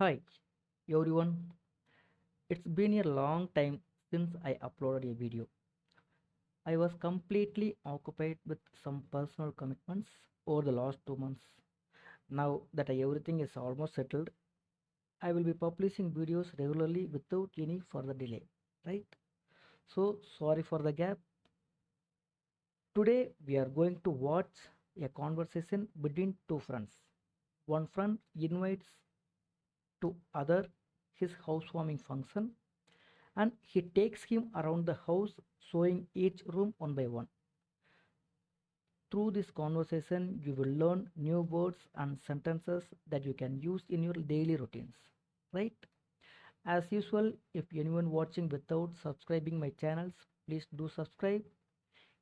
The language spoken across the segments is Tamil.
Hi everyone, it's been a long time since I uploaded a video. I was completely occupied with some personal commitments over the last 2 months. Now that everything is almost settled, I will be publishing videos regularly without any further delay, right? So, sorry for the gap. Today, we are going to watch a conversation between two friends. One friend invites to other his housewarming function and he takes him around the house showing each room one by one. Through this conversation you will learn new words and sentences that you can use in your daily routines, right? As usual, if anyone watching without subscribing my channels, please do subscribe.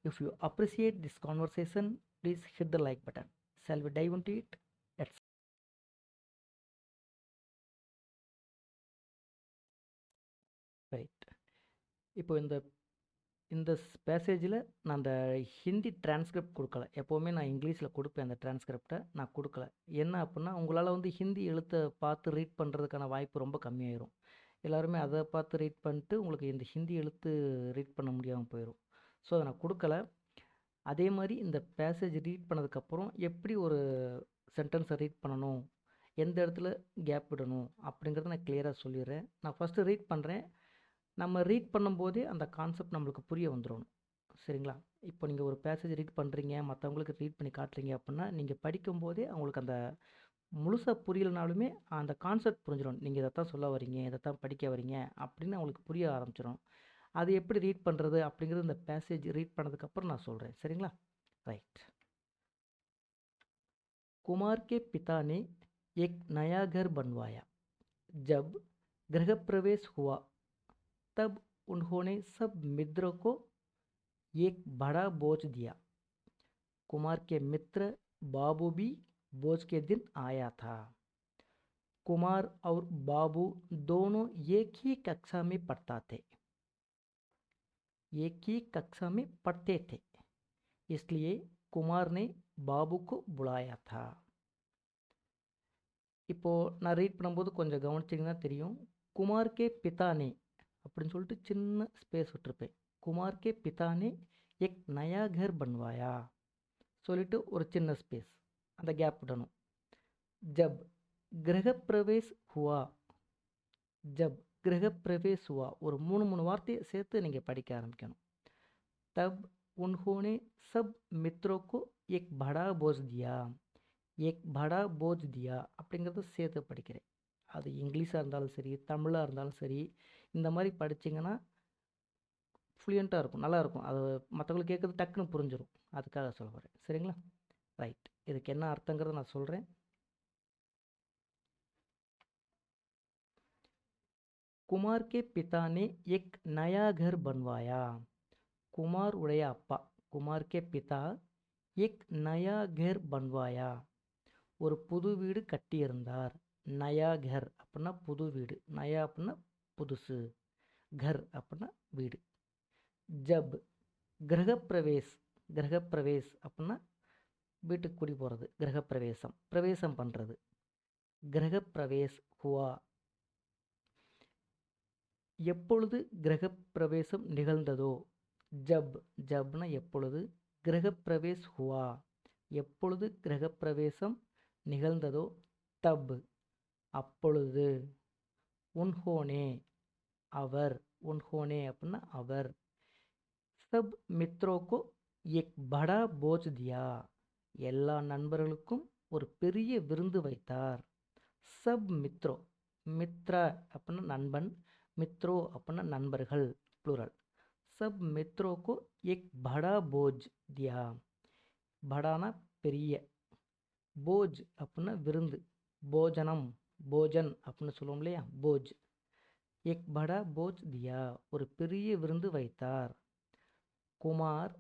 If you appreciate this conversation, please hit the like button. Shall we dive into it? Let's right. இப்போ இந்த பேசேஜில் நான் அந்த ஹிந்தி டிரான்ஸ்கிரிப்ட் கொடுக்கல. எப்போவுமே நான் இங்கிலீஷில் கொடுப்பேன் அந்த டிரான்ஸ்கிரிப்டை, நான் கொடுக்கல. என்ன அப்படின்னா உங்களால் ஹிந்தி எழுத்தை பார்த்து ரீட் பண்ணுறதுக்கான வாய்ப்பு ரொம்ப கம்மியாயிரும். எல்லாருமே அதை பார்த்து ரீட் பண்ணிட்டு உங்களுக்கு இந்த ஹிந்தி எழுத்து ரீட் பண்ண முடியாமல் போயிடும். ஸோ அதை நான் கொடுக்கல. அதே மாதிரி இந்த பேசேஜ் ரீட் பண்ணதுக்கப்புறம் எப்படி ஒரு சென்டென்ஸை ரீட் பண்ணணும், எந்த இடத்துல கேப் விடணும் அப்படிங்கிறத நான் கிளியராக சொல்லிடுறேன். நான் ஃபஸ்ட்டு ரீட் பண்ணுறேன். நம்ம ரீட் பண்ணும்போதே அந்த கான்செப்ட் நம்மளுக்கு புரிய வந்துடணும், சரிங்களா? இப்போ நீங்கள் ஒரு பேசேஜ் ரீட் பண்ணுறீங்க, மற்றவங்களுக்கு ரீட் பண்ணி காட்டுறீங்க அப்படின்னா நீங்கள் படிக்கும்போதே அவங்களுக்கு அந்த முழுசாக புரியலனாலுமே அந்த கான்செப்ட் புரிஞ்சிடும். நீங்கள் இதைத்தான் சொல்ல வரீங்க, இதைத்தான் படிக்க வரீங்க அப்படின்னு அவங்களுக்கு புரிய ஆரம்பிச்சிடும். அது எப்படி ரீட் பண்ணுறது அப்படிங்கிறது இந்த பேசேஜ் ரீட் பண்ணதுக்கப்புறம் நான் சொல்கிறேன், சரிங்களா? ரைட். कुमार के पिता ने एक नया घर बनवाया। जब गृह प्रवेश हुआ तब उन्होंने सब मित्रों को एक बड़ा बोझ दिया। कुमार के मित्र बाबू भी बोझ के दिन आया था। कुमार और बाबू दोनों एक ही कक्षा में पढ़ते थे, इसलिए कुमार ने बाबू को बुलाया था। இப்போது நான் ரீட் பண்ணும்போது கொஞ்சம் கவனிச்சிங்கன்னா தெரியும். குமார் கே பிதானே அப்படின்னு சொல்லிட்டு சின்ன ஸ்பேஸ் விட்டுருப்பேன். குமார் கே பிதானே எக் நயா கர் பன்வாயா சொல்லிட்டு ஒரு சின்ன ஸ்பேஸ், அந்த கேப் விடணும். ஜப் கிரகப்பிரவேஷ் ஹுவா, ஜப் கிரகப்பிரவேஷ் ஹுவா ஒரு மூணு வார்த்தையை சேர்த்து நீங்கள் படிக்க ஆரம்பிக்கணும். தப் உன்ஹோனே சப் மித்ரோக்கு எக் படா போஸ் தியா, எக் படா போஜ் தியா அப்படிங்கிறத சேர்த்து படிக்கிறேன். அது இங்கிலீஷாக இருந்தாலும் சரி, தமிழாக இருந்தாலும் சரி, இந்த மாதிரி படிச்சிங்கன்னா ஃப்ளூயண்ட்டாக இருக்கும், நல்லாயிருக்கும். அது மற்றவங்களுக்கு கேட்குறது டக்குன்னு புரிஞ்சிடும். அதுக்காக சொல்ல வரேன், சரிங்களா? ரைட். இதுக்கு என்ன அர்த்தங்கிறத நான் சொல்கிறேன். குமார் கே பிதா நே எக் நயா கர் பன்வாயா. குமார் உடைய அப்பா, குமார் கே பிதா எக் நயா கர் பன்வாயா ஒரு புது வீடு கட்டியிருந்தார். நயா கர் அப்படின்னா புது வீடு, நயா அப்படின்னா புதுசு, கர் அப்படின்னா வீடு. ஜப் கிரகப்பிரவேஷ், கிரகப்பிரவேஷ் அப்படின்னா வீட்டுக்கு குடி போகிறது, கிரகப்பிரவேசம், பிரவேசம் பண்ணுறது. கிரகப்பிரவேஷ் ஹுவா எப்பொழுது கிரகப்பிரவேசம் நிகழ்ந்ததோ, ஜப், ஜப்னா எப்பொழுது, கிரகப்பிரவேஷ் ஹுவா எப்பொழுது கிரகப்பிரவேசம் நிகழ்ந்ததோ, தப் அப்பொழுது, உன்ஹோனே அவர், உன்ஹோனே அப்படின்னா அவர், சப் மித்ரோக்கோ எக் படா போஜ் தியா எல்லா நண்பர்களுக்கும் ஒரு பெரிய விருந்து வைத்தார். சப் மித்ரோ, மித்ரா அப்படின்னா நண்பன், மித்ரோ அப்படின்னா நண்பர்கள், ப்ளூரல். சப் மித்ரோக்கோ எக் படா போஜ் தியா, படானா பெரிய, போஜ் அப்படின்னா விருந்து, போஜனம், போஜன் அப்படின்னு சொல்லுவோம் இல்லையா, போஜ். எக் படா போஜ் தியா ஒரு பெரிய விருந்து வைத்தார். குமார்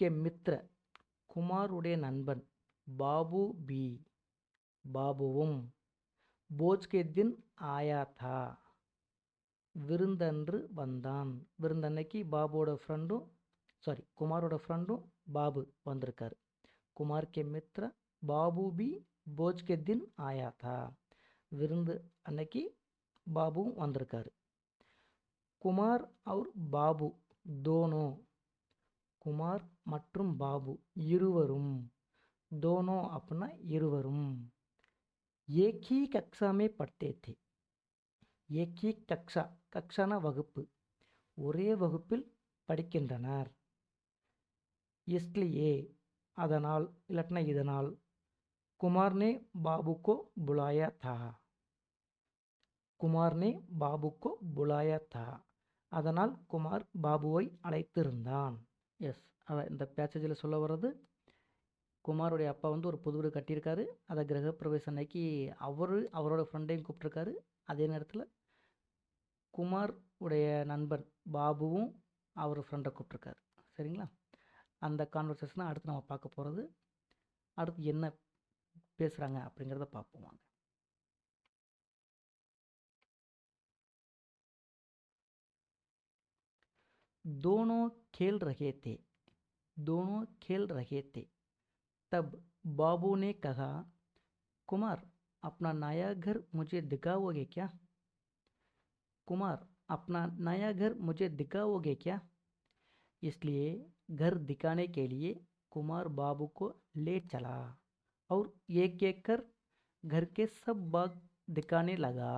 கே மித்ர, குமாருடைய நண்பன், பாபு பி பாபுவும், போஜ் கே தின் ஆயா தா விருந்தன்று வந்தான். விருந்தன்னைக்கு பாபுவோட ஃப்ரெண்டும், சாரி குமாரோட ஃப்ரெண்டும் பாபு வந்திருக்காரு. குமார் கே மித்ர பாபு பி போஜ் கே தின் ஆயா தா விருந்து அன்னைக்கு பாபுவும் வந்திருக்காரு. குமார் और பாபு दोनों, குமார் மற்றும் பாபு இருவரும், दोनों அப்படின்னா இருவரும், एक ही कक्षा में पढ़ते थे. एक ही कक्षा, கக்ஷானா வகுப்பு, ஒரே வகுப்பில் படிக்கின்றனர். इसलिए அதனால் இல்லாட்டினா இதனால், कुमार ने बाबू को बुलाया था. குமார் ने बाबू को बुलाया था. அதனால் குமார் பாபுவை அழைத்திருந்தான். எஸ், இந்த பேசேஜில் சொல்ல வர்றது, குமாருடைய அப்பா வந்து ஒரு புது வீடு கட்டியிருக்காரு. அதை கிரகப்பிரவேச அன்னைக்கு அவரோட ஃப்ரெண்டையும் கூப்பிட்ருக்காரு. அதே நேரத்தில் குமார் உடைய நண்பன் பாபுவும் அவர் ஃப்ரெண்டை கூப்பிட்ருக்காரு. சரிங்களா? அந்த கான்வர்சேஷனை அடுத்து நம்ம பார்க்க போகிறது. அடுத்து என்ன பேசுகிறாங்க அப்படிங்கிறத பார்ப்போம் வாங்க. दोनों खेल रहे थे. दोनों खेल रहे थे. तब बाबू ने कहा, कुमार अपना नया घर मुझे दिखाओगे क्या? कुमार अपना नया घर मुझे दिखाओगे क्या? इसलिए घर दिखाने के लिए कुमार बाबू को ले चला और एक एक कर घर के सब बाग दिखाने लगा.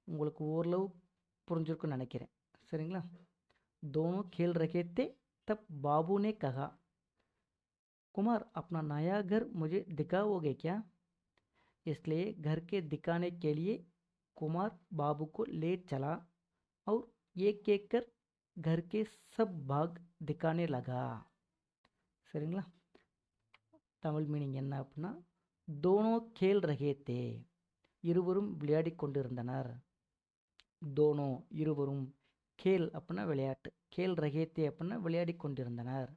உங்களுக்கு ஓரளவு புரிஞ்சிருக்குன்னு நினைக்கிறேன். சரிங்களா? दोनों खेल रहे थे तब बाबू ने कहा, कुमार अपना नया घर मुझे दिखाओगे क्या? इसलिए घर के दिखाने के लिए कुमार बाबू को ले चला और एक एक कर घर के सब भाग दिखाने लगा. சரிங்களா? தமிழ் மீனிங் என்ன அப்படின்னா, दोनों खेल रहे थे, இருவரும் விளையாடி கொண்டிருந்தனர். दोनों இருவரும், खेल அப்படின்னா விளையாட்டு, खेल रहे थे அப்படின்னா விளையாடி கொண்டிருந்தனர்.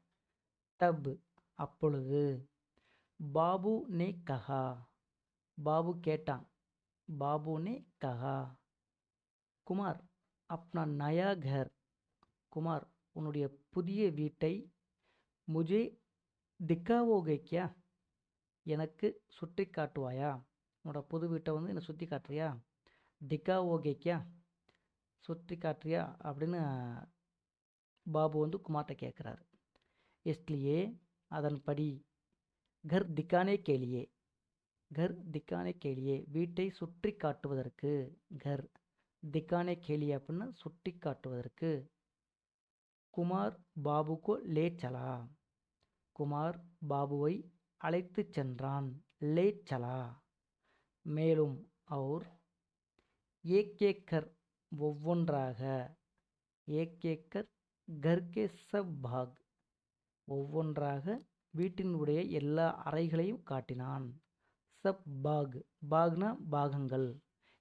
தப் அப்பொழுது, பாபு நே கஹா பாபு கேட்டான், பாபு நே கஹா, குமார் அப்னா நயா கர் குமார் உன்னுடைய புதிய வீட்டை, முஜே திக்காவோகே கியா எனக்கு சுற்றி காட்டுவாயா? உன்னோட புது வீட்டை வந்து என்னை சுற்றி காட்டுறியா? திக்காவோகே கியா சுற்றி காட்டுறியா அப்படின்னு பாபு வந்து குமார்கிட்ட கேட்குறாரு. இஸ்லியே அதன்படி, கர் திக்கானே கேலியே, கர் திக்கானே கேலியே வீட்டை சுற்றி காட்டுவதற்கு, கர் திக்கானே கேலியே அப்படின்னா சுற்றி காட்டுவதற்கு, குமார் பாபுக்கோ லே சலா குமார் பாபுவை அழைத்து சென்றான். லே சலா மேலும் அவர் ஏக் ஏக்கர் ஒவ்வொன்றாக, ஏக் ஏக்கர் கர்கே சப் பாக் ஒவ்வொன்றாக வீட்டினுடைய எல்லா அறைகளையும் காட்டினான். சப் பாக், பாக்னா பாகங்கள்,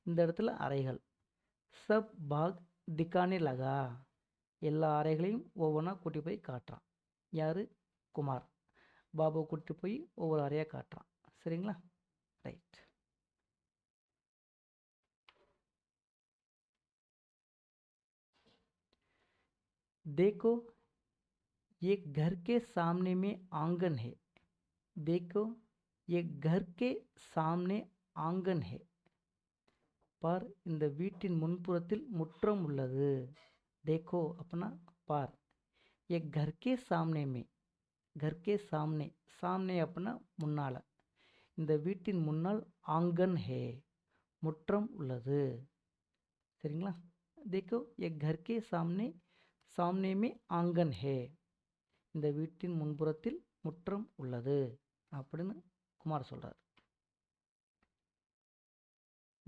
இந்த இடத்துல அறைகள். சப் பாக் திக்கானே லகா எல்லா அறைகளையும் ஒவ்வொன்றா கூட்டி போய் காட்டுறான். யார்? குமார் பாபுவை கூட்டி போய் ஒவ்வொரு அறையாக காட்டுறான். சரிங்களா? ரைட். देखो ये घर के सामने में आंगन है. देखो ये घर के सामने आंगन है. பார், இந்த வீட்டின் முன்புறத்தில் முற்றம் உள்ளது. देखो அப்படின்னா பார். ये घर के सामने में, घर के सामने, सामने அப்படின்னா முன்னால், இந்த வீட்டின் முன்னால் ஆங்கன் ஹே முற்றம் உள்ளது. சரிங்களா? देखो ये घर के सामने, सामने में आंगन है இந்த வீட்டின் முன்புறத்தில் முற்றம் உள்ளது அப்படின்னு குமார் சொல்கிறார்.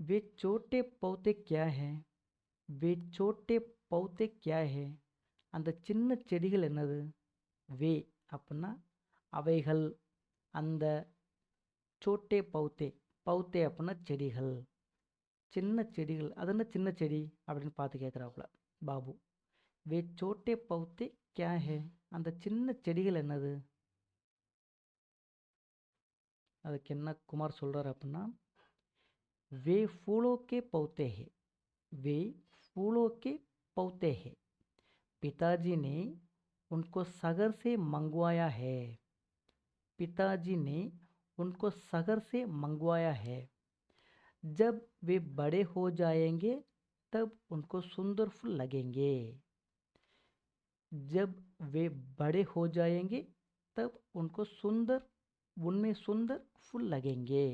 वे छोटे पौधे क्या है? वे छोटे पौधे क्या है? அந்த சின்ன செடிகள் என்னது? வே அப்படின்னா அவைகள், அந்த சோட்டே பௌத்தே, பௌத்தே அப்படின்னா செடிகள், சின்ன செடிகள். அது என்ன சின்ன செடி அப்படின்னு பார்த்து கேட்குறாப்புல பாபு. வே சோட்டே பௌத்தே கியா ஹே? அந்த சின்ன செடிகள் என்னது? அதுக்கு என்ன குமார் சொல்கிறார் அப்படின்னா, वे फूलों के पौधे हैं. वे फूलों के पौधे हैं. पिताजी ने उनको सागर से मंगवाया है. पिताजी ने उनको सागर से मंगवाया है. जब वे बड़े हो जाएंगे तब उनको सुंदर फूल लगेंगे। जब वे बड़े हो जाएंगे तब उनमें सुंदर फूल लगेंगे।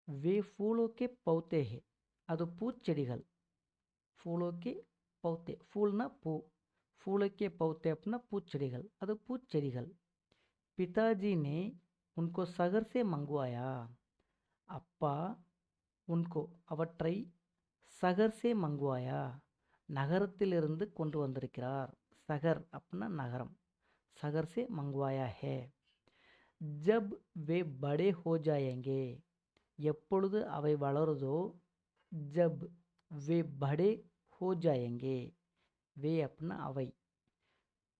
वे फूलों के पौधे हैं, அது பூச்செடிகள். फूलों के पौधे, फूलना பூ, फूलों के पौधे अपना பூச்செடிகள், அது பூச்செடிகள். पिताजी ने उनको शहर से मंगवाया. அப்பா उनको அவற்றை சகர் से मंगवाया, நகரத்திலிருந்து கொண்டு வந்திருக்கிறார். சகர் अपना நகரம், சகர் से मंगवाया है. जब वे बड़े हो जाएंगे, எப்பொழுது அவை வளருதோ, जब वे बड़े हो जाएंगे, वे अपना अவை,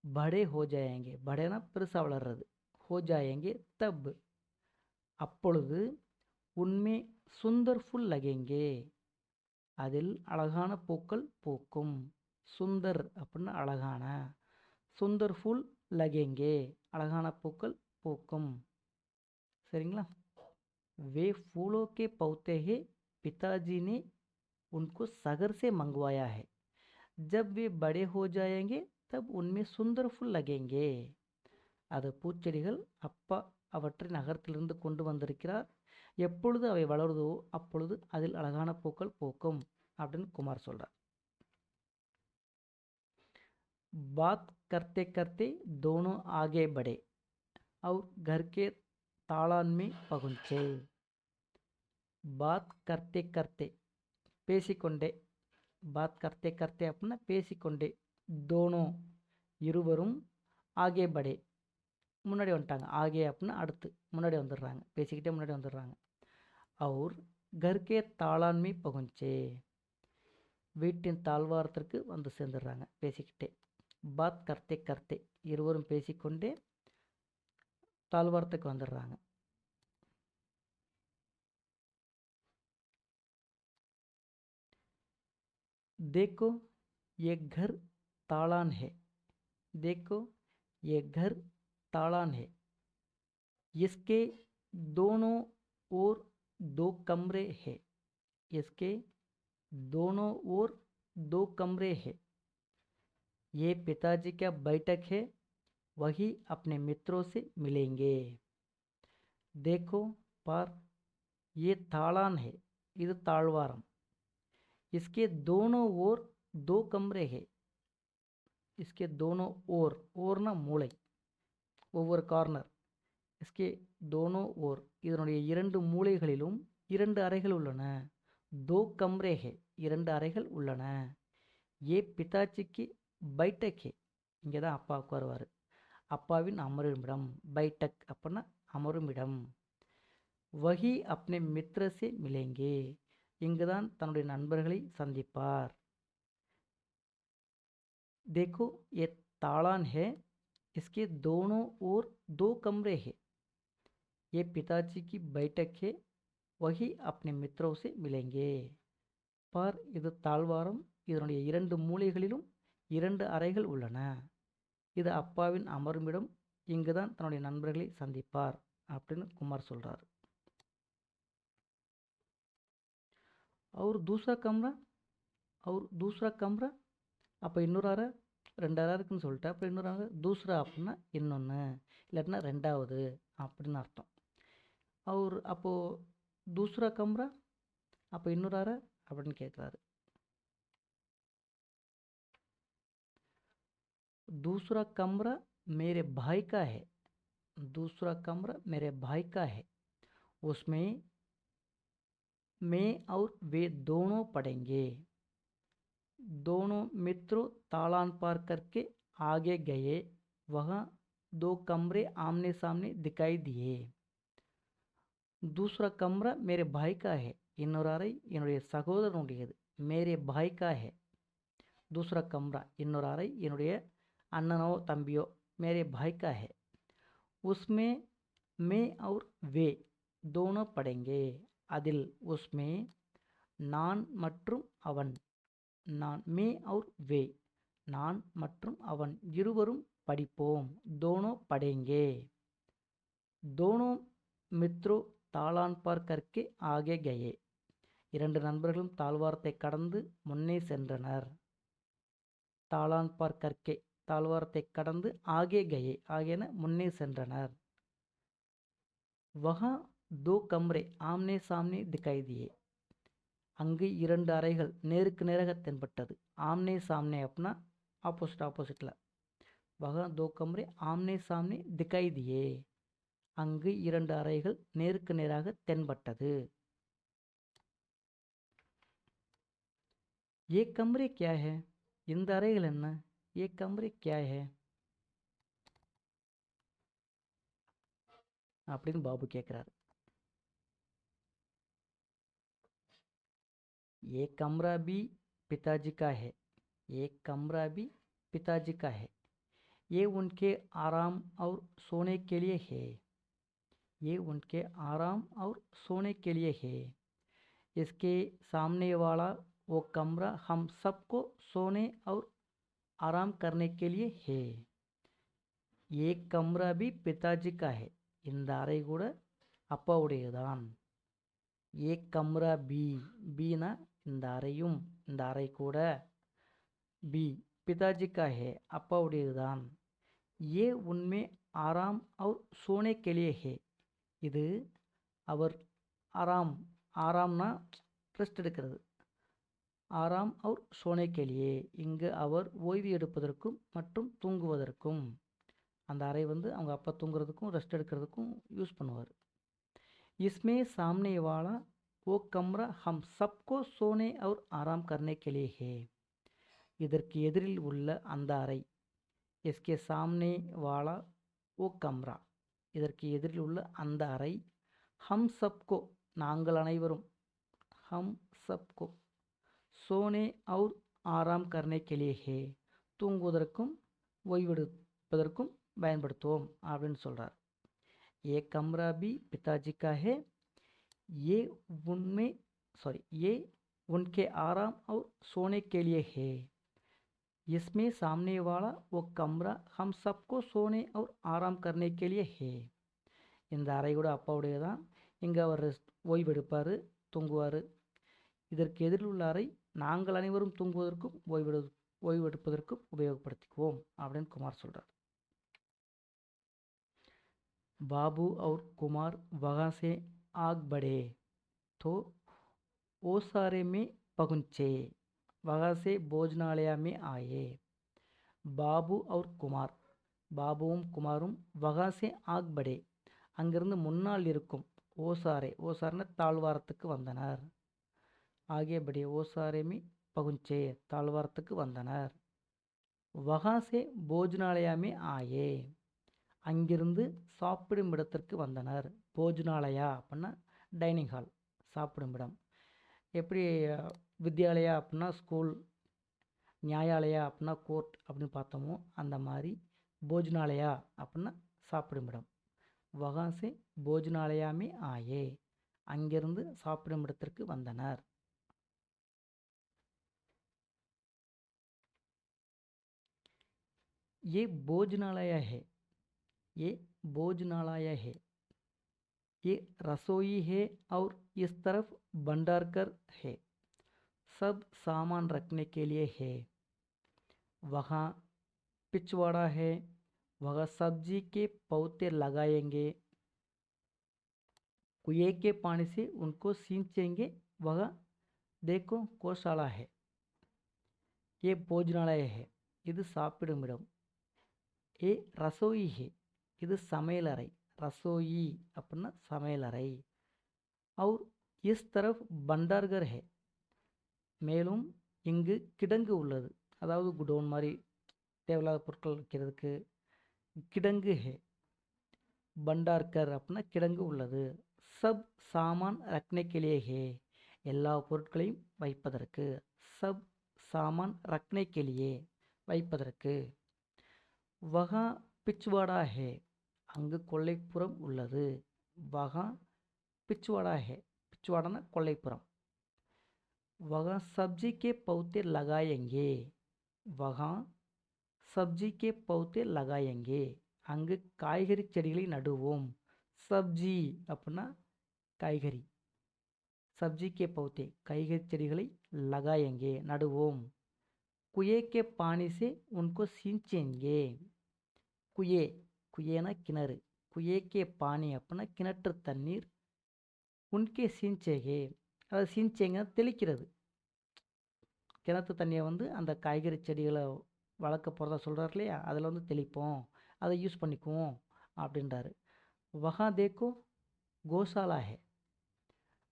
बड़े हो जाएंगे, बड़ेना பெருசா வளர்றது, हो जाएंगे तब அப்பொழுது, उनमें सुंदर फूल लगेंगे, அதில் அழகான பூக்கள் பூக்கும். சுந்தர் அப்படின்னா அழகான, சுந்தர் ஃபுல் லகேங்கே, அழகான பூக்கள் பூக்கும். சரிங்களா? वे फूलों के पौधे हैं, पिताजी ने उनको सागर से मंगवाया है. जब वे बड़े हो जाएंगे तब उनमें सुंदर फूल लगेंगे. அது பூச்செடிகள், அப்பா அவற்றை நகரத்திலிருந்து கொண்டு வந்திருக்கிறார். எப்பொழுது அவை வளருதோ அப்பொழுது அதில் அழகான பூக்கள் பூக்கும் அப்படின்னு குமார் சொல்றார். बात करते करते दोनों आगे बढ़े और घर के तालान में पहुंचे. बात करते करते, பேசிக்கொண்டே, बात करते करते அப்படின்னா பேசிக்கொண்டே, दोनों இருவரும், ஆகே படே முன்னாடி வந்துட்டாங்க, ஆகே அப்படின்னா அடுத்து, முன்னாடி வந்துடுறாங்க, பேசிக்கிட்டே முன்னாடி வந்துடுறாங்க. और घर के तालान में पहुंचे, வீட்டின் தாழ்வாரத்திற்கு வந்து சேர்ந்துடுறாங்க பேசிக்கிட்டே. बात करते करते, இருவரும் பேசிக்கொண்டே தாழ்வாரத்துக்கு வந்துடுறாங்க. देखो ये घर तालान है, देखो ये घर तालान है, इसके दोनों ओर 2 कमरे हैं, इसके दोनों ओर 2 कमरे हैं. ये पिताजी का बैठक है, वही अपने मित्रों से मिलेंगे. देखो पर ये तालान है, இது தாழ்வாரம். इसके दोनों ओर 2 कमरे हैं, इसके दोनों ओर, ஓர்னா மூளை, ஒவ்வொரு கார்னர். इसके दोनों ओर, இதனுடைய இரண்டு மூலைகளிலும் 2 அறைகள் உள்ளன. 2 कमरे हैं, 2 அறைகள் உள்ளன. ये पिताजी की बैठक है, இங்கே தான் அப்பா உட்காருவார், அப்பாவின் அமருமிடம். बैठक அப்படின்னா அமருமிடம். वही अपने मित्र से मिलेंगे, இங்குதான் தன்னுடைய நண்பர்களை சந்திப்பார். देखो ये तालान है, इसके दोनों ओर 2 कमरे हैं, ये पिताजी की बैठक है, वही अपने मित्रों से मिलेंगे. பார், இது தாழ்வாரம், இதனுடைய 2 மூலைகளிலும் 2 அறைகள் உள்ளன. இது அப்பாவின் அமருமிடம், இங்குதான் தன்னுடைய நண்பர்களை சந்திப்பார் அப்படின்னு குமார் சொல்றார். और दूसरा कमरा, और दूसरा कमरा, அப்போ இன்னொரு அறை, 2 அறை இருக்குன்னு சொல்லிட்டு, அப்புறம் இன்னொரு அறை, தூசரா அப்படின்னா இன்னொன்று, இல்லாட்டினா 2வது அப்படின்னு அர்த்தம். அவர் அப்போது दूसरा कमरा, அப்போ இன்னொரு அறை அப்படின்னு கேட்குறாரு. दूसरा कमरा मेरे भाई का है, दूसरा कमरा मेरे भाई का है, उसमें मैं और वे दोनों पढ़ेंगे. दोनों मित्रों तालान पार करके आगे गए, वहाँ 2 कमरे आमने सामने दिखाई दिए. दूसरा कमरा मेरे भाई का है, இன்னொரு அறை என்னுடைய சகோதரனுடையது. மேரே பாய் கா ஹே, दूसरा कमरा இன்னொரு அறை என்னுடைய அண்ணனோ தம்பியோ, மேரே பாய் கா ஹே. उसमें मैं और वे दोनों पढ़ेंगे, அதில் उसमें நான் மற்றும் அவன், நான், மே और वे, நான் மற்றும் அவன் இருவரும் படிப்போம். दोनों पढ़ेंगे. दोनों मित्रों தாளான் பார் கற்கே ஆகே கயே. இரண்டு நண்பர்களும் தாழ்வாரத்தை கடந்து முன்னே சென்றனர். தாளான் பார் கற்கே, தாழ்வாரத்தை கடந்து ஆகே கயே, ஆகேன முன்னே சென்றனர். வஹா தோ கம்ரே ஆம்னே சாம்னே திகாய் தியே. அங்கு இரண்டு அறைகள் நேருக்கு நேராக தென்பட்டது. ஆம்னே சாம்னே அப்படின்னா ஆப்போசிட்டில். வஹா தோ கம்ரே ஆம்னே சாம்னே திகாய் தியே. அங்கு இரண்டு அறைகள் நேருக்கு நேராக தென்பட்டது. ஏ கம்ரே கியா ஹே, இந்த அறைகள் என்ன? ஏ கம்ரே கியா ஹே அப்படின்னு பாபு கேட்குறாரு. ये कमरा भी पिताजी का है, ये कमरा भी पिताजी का है, ये उनके आराम और सोने के लिए है, ये उनके आराम और सोने के लिए है. इसके सामने वाला वो कमरा हम सबको सोने और आराम करने के लिए है. ये कमरा भी पिताजी का है, இந்த அறை கூட அப்பாவுடையதான். ஏ கம்ரா பி, பீனா இந்த அறையும், இந்த அறை கூட, பி பிதாஜி கா ஹே அப்பாவுடையதுதான். ஏ உன்மே ஆராம் அவுர் சோனே கெலியே ஹே, இது அவர் ஆராம், ஆராம்னா ரெஸ்ட் எடுக்கிறது, ஆராம் அவுர் சோனே கெலியே இங்கு அவர் ஓய்வு எடுப்பதற்கும் மற்றும் தூங்குவதற்கும். அந்த அறை வந்து அவங்க அப்பா தூங்குறதுக்கும் ரெஸ்ட் எடுக்கிறதுக்கும் யூஸ் பண்ணுவார். इसमें सामने वाला वो कमरा हम सबको सोने और आराम करने के लिए है. இதற்கு எதிரில் உள்ள அந்த அறை, इसके सामने वाला वो कमरा, இதற்கு எதிரில் உள்ள அந்த அறை, हम सबको நாங்கள் அனைவரும், हम सबको सोने और आराम करने के लिए है தூங்குவதற்கும் ஓய்வெடுப்பதற்கும் பயன்படுத்துவோம் அப்படின்னு சொல்கிறார். ये कमरा भी पिताजी का है, ये उनके आराम और सोने के लिए है. इसमें सामने वाला वो कमरा हम सबको सोने और आराम करने के लिए है. இந்த அறை கூட அப்பாவுடையதான், இங்கே அவர் ஓய்வெடுப்பார், தூங்குவார். இதற்கு எதிரில் உள்ள அறை நாங்கள் அனைவரும் தூங்குவதற்கும் ஓய்வெடுப்பதற்கும் உபயோகப்படுத்திக்குவோம் அப்படின்னு குமார் சொல்கிறார். बाबू और कुमार वहाँ से आग बढ़े तो ओसारे में पहुँचे, वहाँ से भोजनालय में आए. பாபு और குமார், பாபுவும் குமாரும் வகா சே ஆக் படே அங்கிருந்து முன்னால் இருக்கும் ஓசாரே, ஓசார்னா தாழ்வாரத்துக்கு வந்தனர். ஆகே படே ஓசாரே மீ பகுஞ்சே தாழ்வாரத்துக்கு வந்தனர். வகா சே போஜனாலயா மே ஆயே அங்கிருந்து சாப்பிடும் இடத்திற்கு வந்தனர். போஜனாலயா அப்படின்னா டைனிங் ஹால், சாப்பிடும் இடம். எப்படி வித்யாலயா அப்படின்னா ஸ்கூல், நியாயாலயா அப்படின்னா கோர்ட் அப்படின்னு பார்த்தோமோ அந்த மாதிரி போஜனாலயா அப்படின்னா சாப்பிடும் இடம். வகாசே போஜனாலயாமே ஆயே அங்கிருந்து சாப்பிடும் இடத்திற்கு வந்தனர். ये भोजनालय है, ये भोजनालय है, ये रसोई है और इस तरफ भंडारघर है, सब सामान रखने के लिए है. वहाँ पिछवाड़ा है, वहाँ सब्जी के पौधे लगाएंगे, कुएं के पानी से उनको सींचेंगे, वहाँ देखो गौशाला है. ये भोजनालय है, இது சாப்பிடும் இடம். ஏ ரசோயி ஹே, இது சமையலறை, ரசோயி அப்படின்னா சமையலறை. और इस तरफ भंडारघर है, மேலும் இங்கு கிடங்கு உள்ளது, அதாவது குடோன் மாதிரி தேவையில்லாத பொருட்கள் வைக்கிறதுக்கு கிடங்கு ஹே. பண்டார்கர் அப்படின்னா கிடங்கு உள்ளது. சப் சாமான் ரக்னே கே லியே ஹே, எல்லா பொருட்களையும் வைப்பதற்கு. சப் சாமான் ரக்னே கே லியே வைப்பதற்கு. வகா பிச்வாடா ஹே, அங்கு கொல்லைப்புறம் உள்ளது. வகா பிச்வாடா ஹே, பிச்வாடானா கொல்லைப்புறம். வகா சப்ஜி கே பௌத்தே லகாயங்கே, வகா சப்ஜி கே பௌத்தே லகாயங்கே அங்கு காய்கறி செடிகளை நடுவோம். சப்ஜி அப்படின்னா காய்கறி. सब्जी के पौधे காய்கறி செடிகளை लगाएंगे நடுவோம். कुएं के पानी से उनको सींचेंगे. குயே குயேனா கிணறு. குயே கே பானி அப்படின்னா கிணற்று தண்ணீர். உன்கே சீஞ்சேகே அதாவது சீஞ்சேங்க தெளிக்கிறது. கிணத்து தண்ணியை வந்து அந்த காய்கறி செடிகளை வளர்க்க போகிறதா சொல்கிறார் இல்லையா, அதில் வந்து தெளிப்போம், அதை யூஸ் பண்ணிக்குவோம் அப்படின்றாரு. வஹா தேக்கோ கோசாலா ஹே.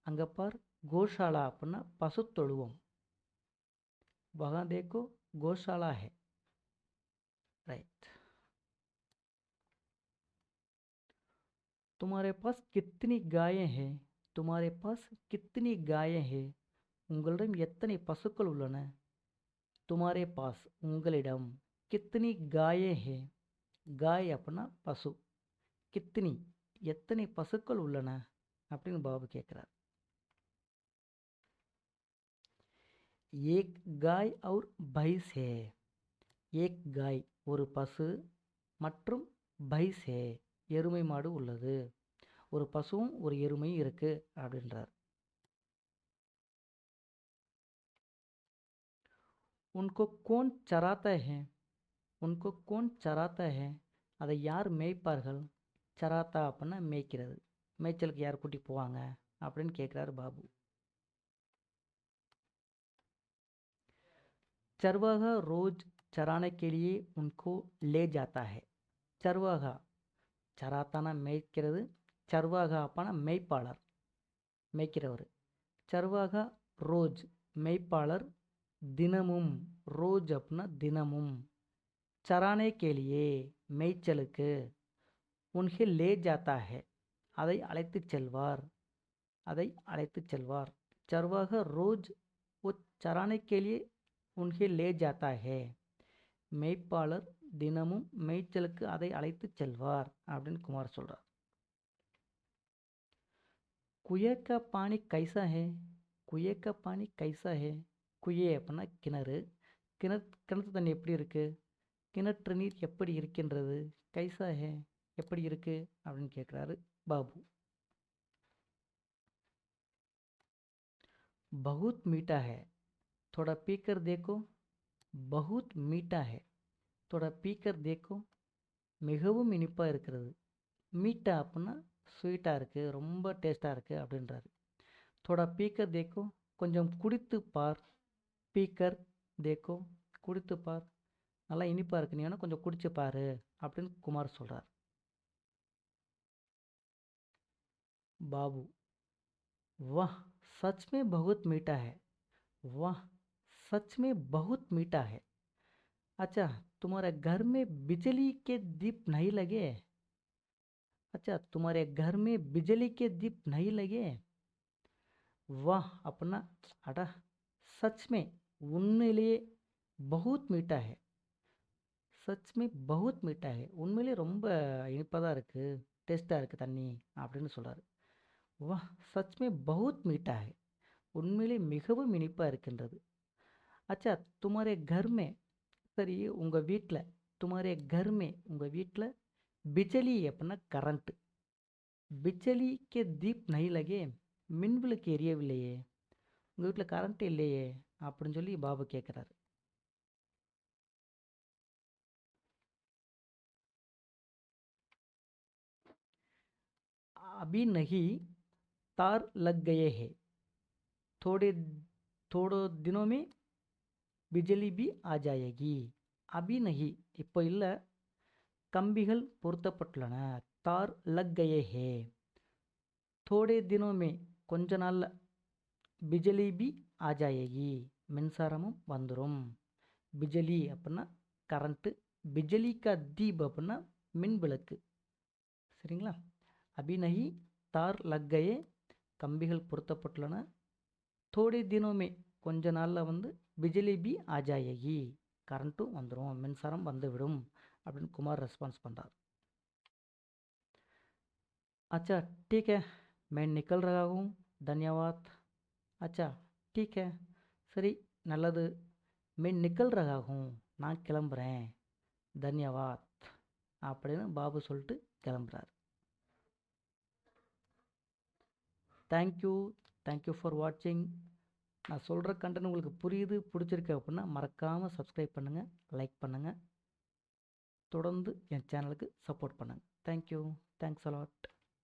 அங்கே பார் கோஷாலா அப்படின்னா பசு தொழுவம். वहाँ देखो गौशाला है. राइट. तुम्हारे पास कितनी गायें हैं? तुम्हारे पास कितनी गायें हैं? உங்களிடம் எத்தனை பசுக்கள் உள்ளன? तुम्हारे पास உங்களிடம். कितनी गायें हैं? गाय அப்படின்னா பசு. कितनी எத்தனை பசுக்கள் உள்ளன அப்படின்னு பாபு கேட்குறார். एक गाय और भैंस है. एक गाय ஒரு பசு மற்றும் பைஸ் ஹே எருமை மாடு உள்ளது. ஒரு பசுவும் ஒரு எருமையும் இருக்கு அப்படின்றார். உनको कौन चराता है? उनको कौन चराता है? அதை யார் மேய்ப்பார்கள்? சராத்தா அப்படின்னா மேய்க்கிறது. மேய்ச்சலுக்கு யார் கூட்டி போவாங்க அப்படின்னு கேட்குறாரு பாபு. चरवाहा रोज चराने के लिए उनको ले जाता है. चरवाहा சராத்தானா மேய்க்கிறது. சர்வாகா அப்பானா மெய்ப்பாளர், மேய்க்கிறவர். சர்வாகா ரோஜ் மெய்ப்பாளர். தினமும் ரோஜ் அப்படின்னா தினமும். சரானே கேலியே மேய்ச்சலுக்கு. உன்கே லே ஜாத்தா ஹே அதை அழைத்து செல்வார். அதை அழைத்து செல்வார். சர்வாகா ரோஜ் वो चराने के लिए उनके ले जाता है. மெய்ப்பாளர் தினமும் மேய்ச்சலுக்கு அதை அழைத்து செல்வார் அப்படின்னு குமார் சொல்கிறார். குயே கா பானி கைசா ஹே? குயே கா பானி கைசா ஹே? குயே அப்படின்னா கிணறு. கிணத்து தண்ணி எப்படி இருக்கு? கிணற்று நீர் எப்படி இருக்கின்றது? கைசா ஹே எப்படி இருக்கு அப்படின்னு கேட்குறாரு பாபு. बहुत मीठा है. थोड़ा पीकर देखो. बहुत मीठा है. थोड़ा पीकर देखो. மிகவும் இனிப்பாக இருக்கிறது. மீட்டா அப்படின்னா ஸ்வீட்டாக இருக்குது, ரொம்ப டேஸ்ட்டாக இருக்குது அப்படின்றாரு. தோடா பீக்கர் தேக்கோ கொஞ்சம் குடித்து பார். பீக்கர் தேக்கோ குடித்து பார், நல்லா இனிப்பாக இருக்கு, நீ வேணால் கொஞ்சம் குடிச்சு பாரு அப்படின்னு குமார் சொல்கிறார். बाबू वाह सच में बहुत मीठा है. वाह सच में बहुत मीठा है. अच्छा तुम्हारे घर में बिजली के दीप नहीं लगे? अच्छा तुम्हारे घर में बिजली के दीप नहीं लगे? वाह अपना अड़ा सच में உண்மையிலேயே बहुत मीठा है. सच में बहुत मीठा है உண்மையிலேயே ரொம்ப இனிப்பாக தான் இருக்குது, டேஸ்ட்டாக இருக்குது தண்ணி அப்படின்னு சொல்கிறாரு. वाह सच में बहुत मीठा है உண்மையிலே மிகவும் இனிப்பாக இருக்கின்றது. अच्छा तुम्हारे घर में சரி உங்கள் வீட்டில், तुम्हारे घर में உங்கள் வீட்டில் பிஜலி அப்படின்னா கரண்ட்டு. பிஜலி கே தீப் நை லகே மின்விளக்கு எரியவில்லையே, உங்கள் வீட்டில் கரண்ட் இல்லையே அப்படின்னு சொல்லி பாபு கேட்குறாரு. अभी नहीं तार लग गए हैं. थोड़े थोड़े दिनों में बिजली भी आ जाएगी. अभी नहीं இப்போ இல்லை, கம்பிகள் பொருத்தப்பட்டுள்ளன. தார் லக் கயே ஹே தோடே தினோமே கொஞ்ச நாளில், பிஜலி பி ஆ ஜாயேகி மின்சாரமும் வந்துடும். பிஜலி அப்படின்னா கரண்ட்டு, பிஜலி கா தீப் அப்படின்னா மின் விளக்கு. சரிங்களா? அபிநகி தார் லக்கையே கம்பிகள் பொருத்தப்பட்டுள்ளன. தோடே தினோமே கொஞ்ச நாளில் வந்து பிஜலி பி ஆ ஜாயேகி கரண்ட்டும் வந்துடும், மின்சாரம் வந்துவிடும் அப்படின்னு குமார் ரெஸ்பான்ஸ் பண்ணுறார். अच्छा ठीक है मैं निकल रहा हूँ धन्यवाद. अच्छा ठीक है சரி நல்லது. मैं निकल रहा हूँ நான் கிளம்புறேன். தன்யவாத் அப்படின்னு பாபு சொல்லிட்டு கிளம்புறார். தேங்க்யூ. தேங்க்யூ ஃபார் வாட்சிங். நான் சொல்கிற கண்டென்ட் உங்களுக்கு புரியுது, பிடிச்சிருக்கு அப்படின்னா மறக்காமல் சப்ஸ்கிரைப் பண்ணுங்கள், லைக் பண்ணுங்கள். தொடர்ந்து என் சேனலுக்கு சப்போர்ட் பண்ணுங்கள். தேங்க்யூ. Thanks a lot.